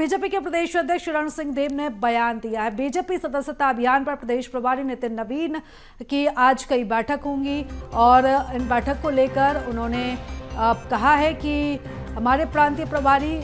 BJP के प्रदेश अध्यक्ष रण सिंह देव ने बयान दिया है। बीजेपी सदस्यता अभियान पर प्रदेश प्रभारी नितिन नवीन की आज कई बैठक होंगी और इन बैठक को लेकर उन्होंने कहा है कि हमारे प्रांतीय प्रभारी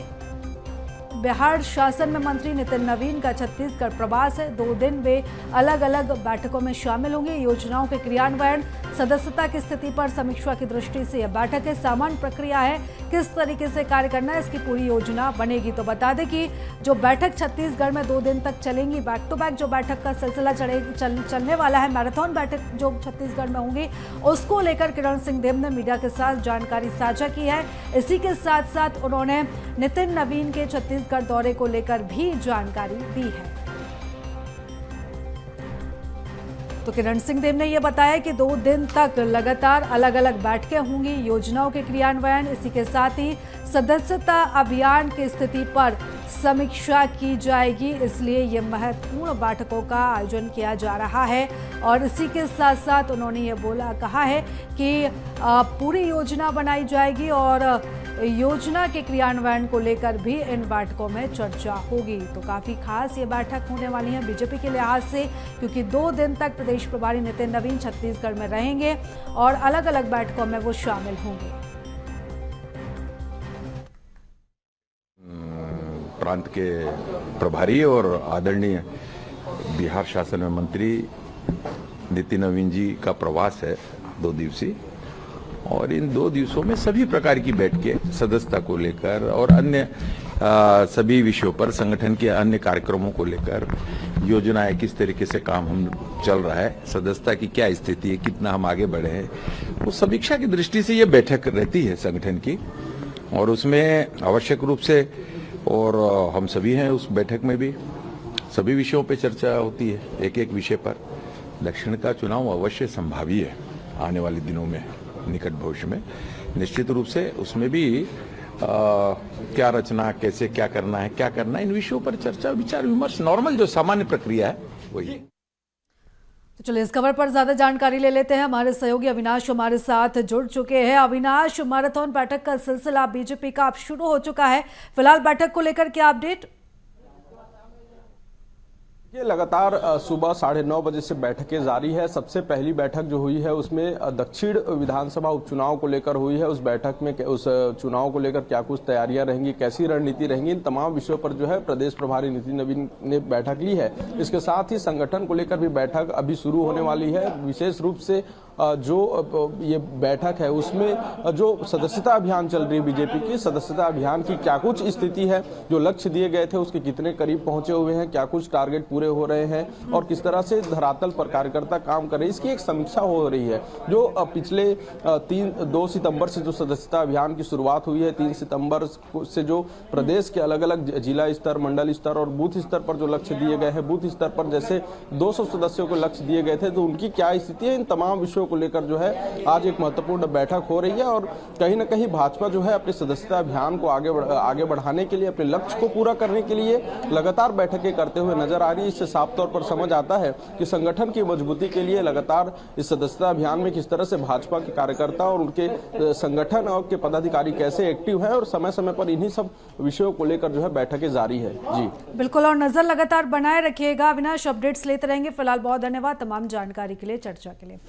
बिहार शासन में मंत्री नितिन नवीन का छत्तीसगढ़ प्रवास है। 2 दिन वे अलग अलग बैठकों में शामिल होंगे। योजनाओं के क्रियान्वयन, सदस्यता की स्थिति पर समीक्षा की दृष्टि से यह बैठक है। सामान्य प्रक्रिया है, किस तरीके से कार्य करना है, इसकी पूरी योजना बनेगी। तो बता दें कि जो बैठक छत्तीसगढ़ में 2 दिन तक चलेंगी, बैक टू बैक जो बैठक का सिलसिला चलने वाला है, मैराथन बैठक जो छत्तीसगढ़ में होंगी, उसको लेकर रण सिंह देव ने मीडिया के साथ जानकारी साझा की है। इसी के साथ साथ उन्होंने नितिन नवीन के छत्तीसगढ़ दौरे को लेकर भी जानकारी दी है। तो किरण सिंह देव ने यह बताया कि 2 दिन तक लगातार अलग अलग बैठकें होंगी, योजनाओं के क्रियान्वयन, इसी के साथ ही सदस्यता अभियान की स्थिति पर समीक्षा की जाएगी। इसलिए ये महत्वपूर्ण बैठकों का आयोजन किया जा रहा है। और इसी के साथ साथ उन्होंने ये कहा है कि पूरी योजना बनाई जाएगी और योजना के क्रियान्वयन को लेकर भी इन बैठकों में चर्चा होगी। तो काफी खास ये बैठक होने वाली है बीजेपी के लिहाज से, क्योंकि 2 दिन तक प्रदेश प्रभारी नितिन नवीन छत्तीसगढ़ में रहेंगे और अलग अलग बैठकों में वो शामिल होंगे। प्रांत के प्रभारी और आदरणीय बिहार शासन में मंत्री नितिन नवीन जी का प्रवास है 2 दिवसीय, और इन 2 दिवसों में सभी प्रकार की बैठकें सदस्यता को लेकर और अन्य सभी विषयों पर, संगठन के अन्य कार्यक्रमों को लेकर, योजनाएं किस तरीके से काम हम चल रहा है, सदस्यता की क्या स्थिति है, कितना हम आगे बढ़े हैं, वो समीक्षा की दृष्टि से ये बैठक रहती है संगठन की। और उसमें आवश्यक रूप से, और हम सभी हैं उस बैठक में भी, सभी विषयों पे चर्चा होती है। एक एक विषय पर दक्षिण का चुनाव अवश्य संभावी है आने वाले दिनों में, निकट भविष्य में निश्चित रूप से। उसमें भी क्या रचना, कैसे क्या करना है, इन विषयों पर चर्चा, विचार विमर्श, नॉर्मल जो सामान्य प्रक्रिया है वही है। तो चलिए इस खबर पर ज्यादा जानकारी ले लेते हैं। हमारे सहयोगी अविनाश हमारे साथ जुड़ चुके हैं। अविनाश, मैराथन बैठक का सिलसिला बीजेपी का अब शुरू हो चुका है। फिलहाल बैठक को लेकर क्या अपडेट? ये लगातार सुबह 9:30 बजे से बैठकें जारी है। सबसे पहली बैठक जो हुई है उसमें दक्षिण विधानसभा उपचुनाव को लेकर हुई है। उस बैठक में उस चुनाव को लेकर क्या कुछ तैयारियां रहेंगी, कैसी रणनीति रहेंगी, इन तमाम विषयों पर जो है प्रदेश प्रभारी नितिन नवीन ने बैठक ली है। इसके साथ ही संगठन को लेकर भी बैठक अभी शुरू होने वाली है। विशेष रूप से जो ये बैठक है उसमें जो सदस्यता अभियान चल रही है बीजेपी की, सदस्यता अभियान की क्या कुछ स्थिति है, जो लक्ष्य दिए गए थे उसके कितने करीब पहुंचे हुए हैं, क्या कुछ टारगेट पूरे हो रहे हैं और किस तरह से धरातल पर कार्यकर्ता काम कर रहे हैं, इसकी एक समीक्षा हो रही है। जो पिछले 2 सितंबर से जो सदस्यता अभियान की शुरुआत हुई है, 3 सितंबर से जो प्रदेश के अलग अलग जिला स्तर, मंडल स्तर और बूथ स्तर पर जो लक्ष्य दिए गए हैं, बूथ स्तर पर जैसे 200 सदस्यों को लक्ष्य दिए गए थे, तो उनकी क्या स्थिति है, इन तमाम विषयों को लेकर जो है आज एक महत्वपूर्ण बैठक हो रही है। और कहीं ना कहीं भाजपा जो है अपने सदस्यता अभियान को आगे बढ़ाने के लिए, अपने लक्ष्य को पूरा करने के लिए लगातार बैठकें करते हुए नजर आ रही है। इससे साफ तौर पर समझ आता है कि संगठन की मजबूती के लिए लगातार इस सदस्यता अभियान में किस तरह से भाजपा के कार्यकर्ता और उनके संगठन और के पदाधिकारी कैसे एक्टिव हैं और समय समय पर इन्हीं सब विषयों को लेकर जो है बैठकें जारी है। जी बिल्कुल, और नजर लगातार बनाए रखिएगा। अविनाश, अपडेट्स लेते रहेंगे। फिलहाल बहुत धन्यवाद तमाम जानकारी के लिए, चर्चा के लिए।